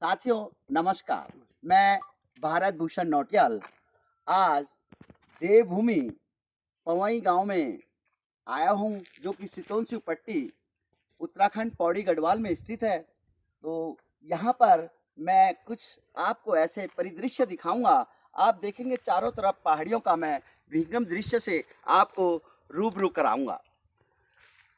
साथियों नमस्कार। मैं भारत भूषण नौटियाल आज देवभूमि पवई गांव में आया हूं, जो कि सितोंसिव पट्टी उत्तराखंड पौड़ी गढ़वाल में स्थित है। तो यहाँ पर मैं कुछ आपको ऐसे परिदृश्य दिखाऊंगा। आप देखेंगे चारों तरफ पहाड़ियों का मैं विहंगम दृश्य से आपको रूबरू कराऊंगा।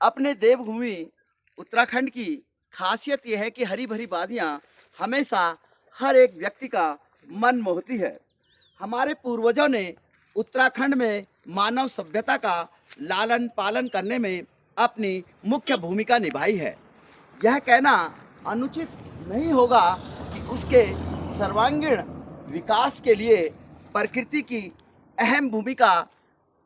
अपने देवभूमि उत्तराखंड की खासियत यह है कि हरी भरी वादियाँ हमेशा हर एक व्यक्ति का मन मोहती है। हमारे पूर्वजों ने उत्तराखंड में मानव सभ्यता का लालन पालन करने में अपनी मुख्य भूमिका निभाई है। यह कहना अनुचित नहीं होगा कि उसके सर्वांगीण विकास के लिए प्रकृति की अहम भूमिका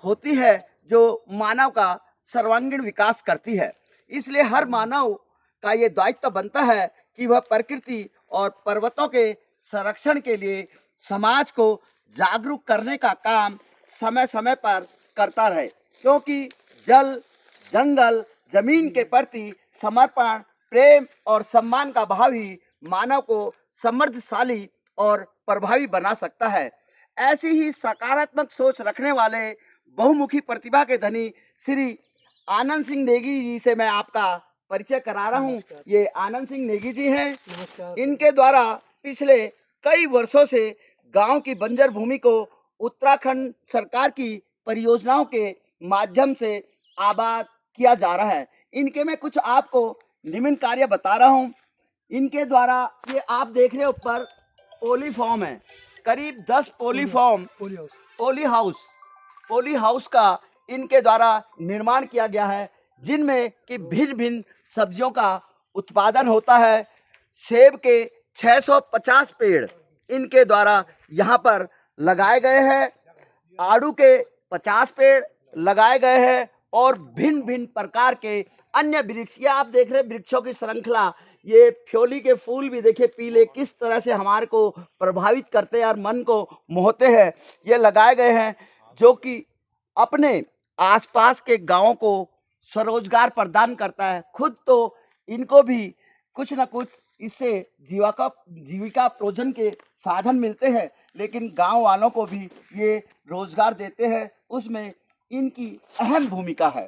होती है, जो मानव का सर्वांगीण विकास करती है। इसलिए हर मानव का ये दायित्व बनता है कि वह प्रकृति और पर्वतों के संरक्षण के लिए समाज को जागरूक करने का काम समय समय पर करता रहे, क्योंकि जल, जंगल, जमीन के प्रति समर्पण, प्रेम और सम्मान का भाव ही मानव को समृद्धशाली और प्रभावी बना सकता है। ऐसी ही सकारात्मक सोच रखने वाले बहुमुखी प्रतिभा के धनी श्री आनंद सिंह नेगी जी से मैं आपका परिचय करा रहा हूँ। ये आनंद सिंह नेगी जी हैं। इनके द्वारा पिछले कई वर्षों से गांव की बंजर भूमि को उत्तराखंड सरकार की परियोजनाओं के माध्यम से आबाद किया जा रहा है। इनके मैं कुछ आपको निम्न कार्य बता रहा हूँ। इनके द्वारा ये आप देख रहे हो ऊपर पोली फॉर्म है, करीब 10 पोली फॉर्म पोली हाउस का इनके द्वारा निर्माण किया गया है, जिनमें कि भिन्न भिन्न सब्जियों का उत्पादन होता है। सेब के 650 पेड़ इनके द्वारा यहाँ पर लगाए गए हैं, आड़ू के 50 पेड़ लगाए गए हैं और भिन्न भिन्न प्रकार के अन्य वृक्ष, ये आप देख रहे हैं वृक्षों की श्रृंखला। ये फ्योली के फूल भी देखिए पीले किस तरह से हमारे को प्रभावित करते हैं और मन को मोहते हैं। ये लगाए गए हैं, जो कि अपने आसपास के गांवों को स्वरोजगार प्रदान करता है। खुद तो इनको भी कुछ न कुछ इससे जीविका प्रोजन के साधन मिलते हैं, लेकिन गांव वालों को भी ये रोजगार देते हैं, उसमें इनकी अहम भूमिका है।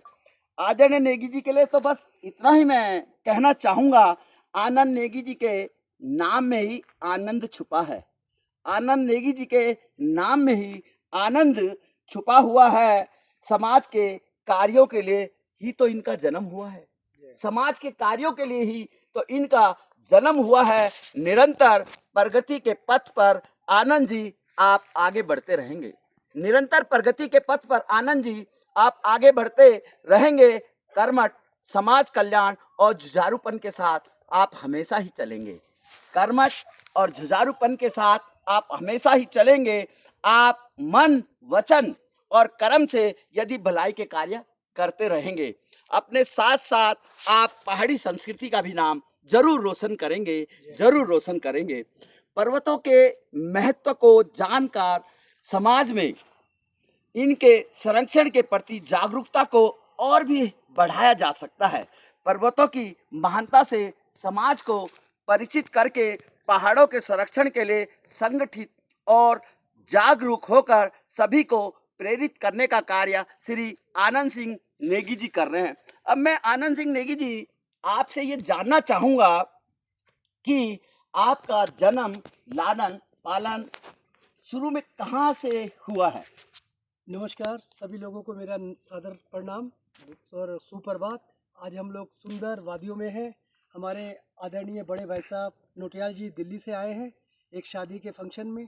आदरणीय नेगी जी के लिए तो बस इतना ही मैं कहना चाहूँगा। आनंद नेगी जी के नाम में ही आनंद छुपा है। आनंद नेगी जी के नाम में ही आनंद छुपा हुआ है। समाज के कार्यों के लिए ही तो इनका जन्म हुआ है। समाज के कार्यों के लिए ही तो इनका जन्म हुआ है। निरंतर प्रगति के पथ पर आनंद जी आप आगे बढ़ते रहेंगे। निरंतर प्रगति के पथ पर आनंद जी आप आगे बढ़ते रहेंगे। कर्मठ, समाज कल्याण और जुझारूपन के साथ आप हमेशा ही चलेंगे। कर्मठ और जुझारूपन के साथ आप हमेशा ही चलेंगे। आप मन, वचन और कर्म से यदि भलाई के कार्य करते रहेंगे, अपने साथ साथ आप पहाड़ी संस्कृति का भी नाम जरूर रोशन करेंगे, जरूर रोशन करेंगे। पर्वतों के महत्व को जानकर समाज में इनके संरक्षण के प्रति जागरूकता को और भी बढ़ाया जा सकता है। पर्वतों की महानता से समाज को परिचित करके पहाड़ों के संरक्षण के लिए संगठित और जागरूक होकर सभी को प्रेरित करने का कार्य श्री आनंद सिंह नेगी जी कर रहे हैं। अब मैं आनंद सिंह नेगी जी आपसे ये जानना चाहूँगा कि आपका जन्म, लालन पालन शुरू में कहाँ से हुआ है? नमस्कार सभी लोगों को मेरा सादर प्रणाम और सुप्रभात। आज हम लोग सुंदर वादियों में हैं। हमारे आदरणीय बड़े भाई साहब नौटियाल जी दिल्ली से आए हैं एक शादी के फंक्शन में,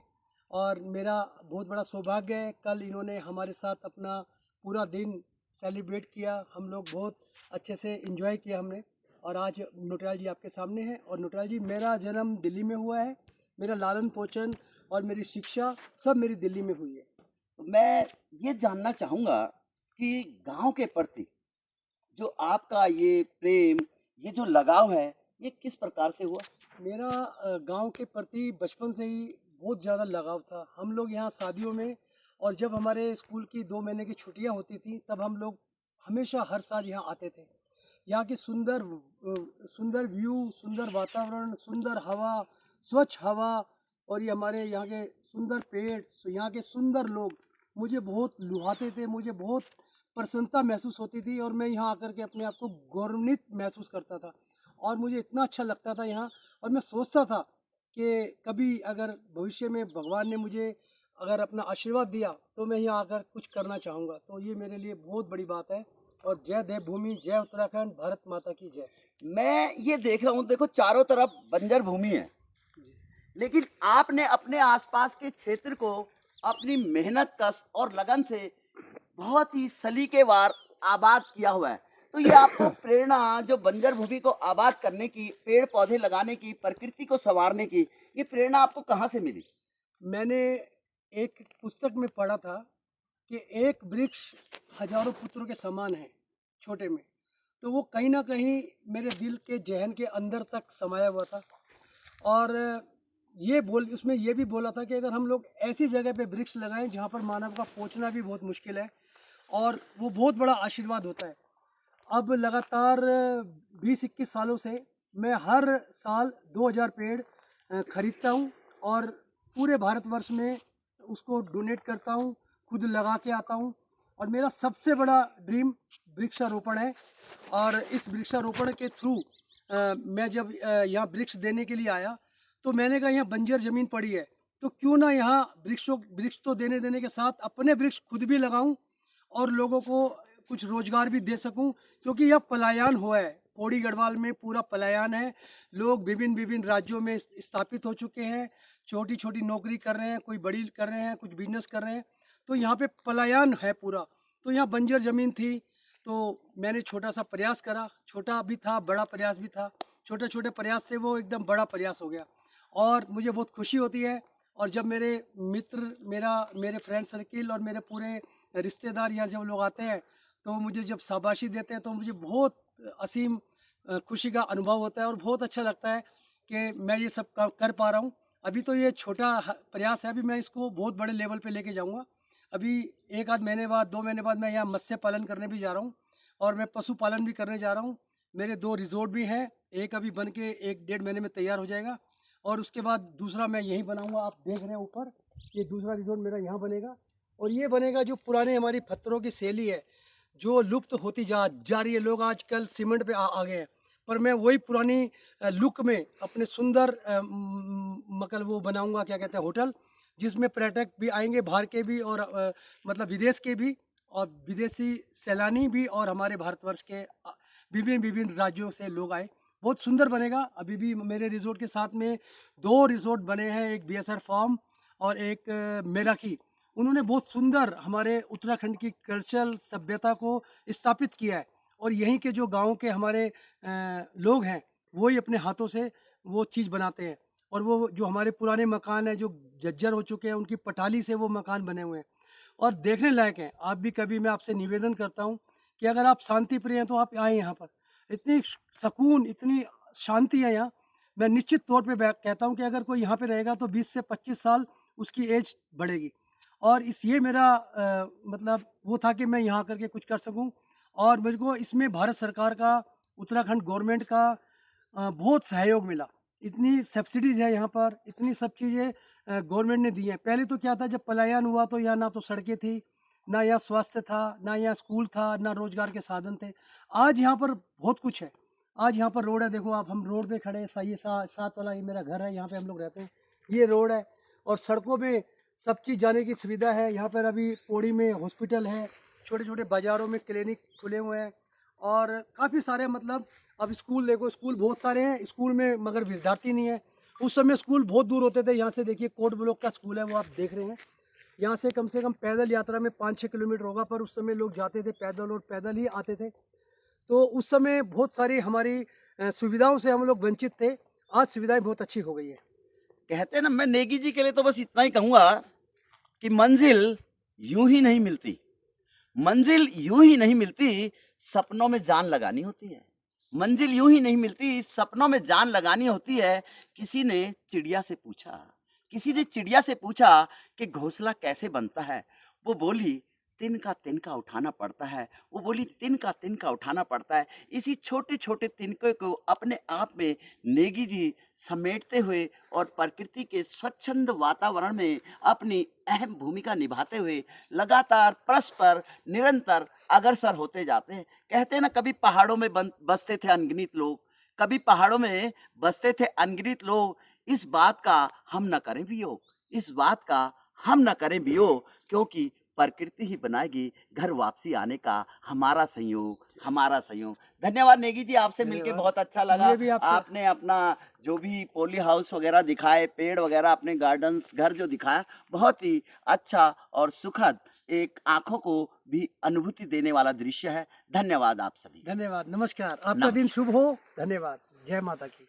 और मेरा बहुत बड़ा सौभाग्य है। कल इन्होंने हमारे साथ अपना पूरा दिन सेलिब्रेट किया, हम लोग बहुत अच्छे से एंजॉय किया हमने। और आज नौटियाल जी आपके सामने हैं। और नौटियाल जी, मेरा जन्म दिल्ली में हुआ है, मेरा लालन पोषण और मेरी शिक्षा सब मेरी दिल्ली में हुई है। तो मैं ये जानना चाहूँगा कि गांव के प्रति जो आपका ये प्रेम, ये जो लगाव है, ये किस प्रकार से हुआ? मेरा गांव के प्रति बचपन से ही बहुत ज़्यादा लगाव था। हम लोग यहाँ शादियों में, और जब हमारे स्कूल की 2 महीने की छुट्टियाँ होती थी, तब हम लोग हमेशा हर साल यहाँ आते थे। यहाँ की सुंदर सुंदर व्यू, सुंदर वातावरण, सुंदर हवा, स्वच्छ हवा और ये हमारे यहाँ के सुंदर पेड़, यहाँ के सुंदर लोग मुझे बहुत लुभाते थे, मुझे बहुत प्रसन्नता महसूस होती थी और मैं यहाँ आकर के अपने आप को गौरवान्वित महसूस करता था और मुझे इतना अच्छा लगता था यहाँ। और मैं सोचता था कि कभी अगर भविष्य में भगवान ने मुझे अगर अपना आशीर्वाद दिया तो मैं यहाँ आकर कुछ करना चाहूँगा। तो ये मेरे लिए बहुत बड़ी बात है। और जय देवभूमि, जय उत्तराखंड, भारत माता की जय। मैं ये देख रहा हूँ, देखो चारों तरफ बंजर भूमि है, लेकिन आपने अपने आसपास के क्षेत्र को अपनी मेहनत कस और लगन से बहुत ही सलीकेवार आबाद किया हुआ है। तो ये आपको प्रेरणा जो बंजर भूमि को आबाद करने की, पेड़ पौधे लगाने की, प्रकृति को संवारने की, ये प्रेरणा आपको कहाँ से मिली? मैंने एक पुस्तक में पढ़ा था कि एक वृक्ष हजारों पुत्रों के समान है, छोटे में। तो वो कहीं ना कहीं मेरे दिल के जहन के अंदर तक समाया हुआ था। और उसमें ये भी बोला था कि अगर हम लोग ऐसी जगह पे वृक्ष लगाएं जहाँ पर मानव का पहुँचना भी बहुत मुश्किल है और वो बहुत बड़ा आशीर्वाद होता है। अब लगातार 20-21 सालों से मैं हर साल 2000 पेड़ खरीदता हूँ और पूरे भारतवर्ष में उसको डोनेट करता हूँ, खुद लगा के आता हूँ। और मेरा सबसे बड़ा ड्रीम वृक्षारोपण है। और इस वृक्षारोपण के थ्रू मैं जब यहाँ वृक्ष देने के लिए आया तो मैंने कहा यहाँ बंजर ज़मीन पड़ी है तो क्यों ना यहाँ वृक्ष तो देने के साथ अपने वृक्ष खुद भी लगाऊं और लोगों को कुछ रोजगार भी दे सकूं, क्योंकि यह पलायन हुआ है। पौड़ी गढ़वाल में पूरा पलायन है। लोग विभिन्न विभिन्न राज्यों में स्थापित हो चुके हैं, छोटी छोटी नौकरी कर रहे हैं, कोई बड़ी कर रहे हैं, कुछ बिजनेस कर रहे हैं। तो यहाँ पे पलायन है पूरा। तो यहाँ बंजर ज़मीन थी तो मैंने छोटा सा प्रयास करा, छोटा भी था बड़ा प्रयास भी था। छोटे छोटे प्रयास से वो एकदम बड़ा प्रयास हो गया और मुझे बहुत खुशी होती है। और जब मेरे मित्र, मेरे फ्रेंड सर्किल और मेरे पूरे रिश्तेदार यहाँ जब लोग आते हैं तो मुझे जब शाबाशी देते हैं तो मुझे बहुत असीम खुशी का अनुभव होता है और बहुत अच्छा लगता है कि मैं ये सब काम कर पा रहा हूँ। अभी तो ये छोटा प्रयास है, अभी मैं इसको बहुत बड़े लेवल पे लेके जाऊँगा। अभी 1 आध महीने बाद, 2 महीने बाद मैं यहाँ मत्स्य पालन करने भी जा रहा हूँ और मैं पशुपालन भी करने जा रहा हूँ। मेरे 2 रिजोर्ट भी हैं, एक अभी बन के 1-1.5 महीने में तैयार हो जाएगा और उसके बाद दूसरा मैं यहीं बनाऊँगा। आप देख रहे हैं ऊपर, ये दूसरा रिजोर्ट मेरा यहाँ बनेगा। और ये बनेगा जो पुराने हमारी पत्थरों की शैली है जो लुप्त होती जा रही है। लोग आजकल सीमेंट पे आ गए हैं, पर मैं वही पुरानी लुक में अपने सुंदर मतलब वो बनाऊंगा, क्या कहते हैं, होटल, जिसमें पर्यटक भी आएंगे, बाहर के भी और मतलब विदेश के भी और विदेशी सैलानी भी और हमारे भारतवर्ष के विभिन्न विभिन्न राज्यों से लोग आए। बहुत सुंदर बनेगा। अभी भी मेरे रिजोर्ट के साथ में 2 रिजोर्ट बने हैं, एक BSR फार्म और एक मेराकी। उन्होंने बहुत सुंदर हमारे उत्तराखंड की कल्चरल सभ्यता को स्थापित किया है और यहीं के जो गाँव के हमारे लोग हैं वही अपने हाथों से वो चीज़ बनाते हैं। और वो जो हमारे पुराने मकान हैं जो जर्जर हो चुके हैं, उनकी पटाली से वो मकान बने हुए हैं और देखने लायक हैं। आप भी कभी, मैं आपसे निवेदन करता हूँ कि अगर आप शांति प्रिय हैं तो आप आएँ यहाँ पर। इतनी सुकून, इतनी शांति है यहाँ। मैं निश्चित तौर पे कहता हूँ कि अगर कोई यहाँ पे रहेगा तो 20 से 25 साल उसकी एज बढ़ेगी। और ये मेरा मतलब वो था कि मैं यहाँ आकर के कुछ कर सकूँ और मेरे को इसमें भारत सरकार का, उत्तराखंड गवर्नमेंट का बहुत सहयोग मिला। इतनी सब्सिडीज़ है यहाँ पर, इतनी सब चीज़ें गवर्नमेंट ने दी हैं। पहले तो क्या था, जब पलायन हुआ तो यहाँ ना तो सड़कें थी, ना यहाँ स्वास्थ्य था, ना यहाँ स्कूल था, ना रोजगार के साधन थे। आज यहाँ पर बहुत कुछ है। आज यहाँ पर रोड है, देखो आप, हम रोड पे खड़े हैं। ये सात वाला ये मेरा घर है, यहाँ पे हम लोग रहते हैं। ये रोड है और सड़कों में सब चीज़ जाने की सुविधा है। यहाँ पर अभी पौड़ी में हॉस्पिटल है, छोटे छोटे बाज़ारों में क्लिनिक खुले हुए हैं और काफ़ी सारे, मतलब अब स्कूल देखो, स्कूल बहुत सारे हैं स्कूल में, मगर विद्यार्थी नहीं है। उस समय स्कूल बहुत दूर होते थे। यहाँ से देखिए कोट ब्लॉक का स्कूल है, वो आप देख रहे हैं। यहाँ से कम पैदल यात्रा में 5-6 किलोमीटर होगा, पर उस समय लोग जाते थे पैदल और पैदल ही आते थे। तो उस समय बहुत सारी हमारी सुविधाओं से हम लोग वंचित थे। आज सुविधाएं बहुत अच्छी हो गई है। कहते हैं ना, मैं नेगी जी के लिए तो बस इतना ही कहूँगा कि मंजिल यूं ही नहीं मिलती, मंजिल यूं ही नहीं मिलती, सपनों में जान लगानी होती है। मंजिल यूं ही नहीं मिलती, सपनों में जान लगानी होती है। किसी ने चिड़िया से पूछा, किसी ने चिड़िया से पूछा कि घोंसला कैसे बनता है। वो बोली, तिनका उठाना पड़ता है। वो बोली तिनका उठाना पड़ता है। इसी छोटे छोटे तिनके को अपने आप में नेगी जी समेटते हुए और प्रकृति के स्वच्छंद वातावरण में अपनी अहम भूमिका निभाते हुए लगातार परस्पर निरंतर अग्रसर होते जाते हैं। कहते हैं ना, कभी पहाड़ों में बसते थे अनगिनत लोग, कभी पहाड़ों में बसते थे अनगिनत लोग। इस बात का हम न करें वियोग, इस बात का हम न करें वियोग, क्योंकि प्रकृति ही बनाएगी घर वापसी आने का हमारा संयोग। धन्यवाद नेगी जी, आपसे मिलके धन्यवाद। बहुत अच्छा लगा। मुझे भी आपसे- आपने अपना जो भी पॉली हाउस वगैरह दिखाए, पेड़ वगैरह, अपने गार्डन्स घर जो दिखाया, बहुत ही अच्छा और सुखद, एक आंखों को भी अनुभूति देने वाला दृश्य है। धन्यवाद आप सभी। धन्यवाद, नमस्कार, आपका नमस्कार। दिन शुभ हो। धन्यवाद, जय माता की।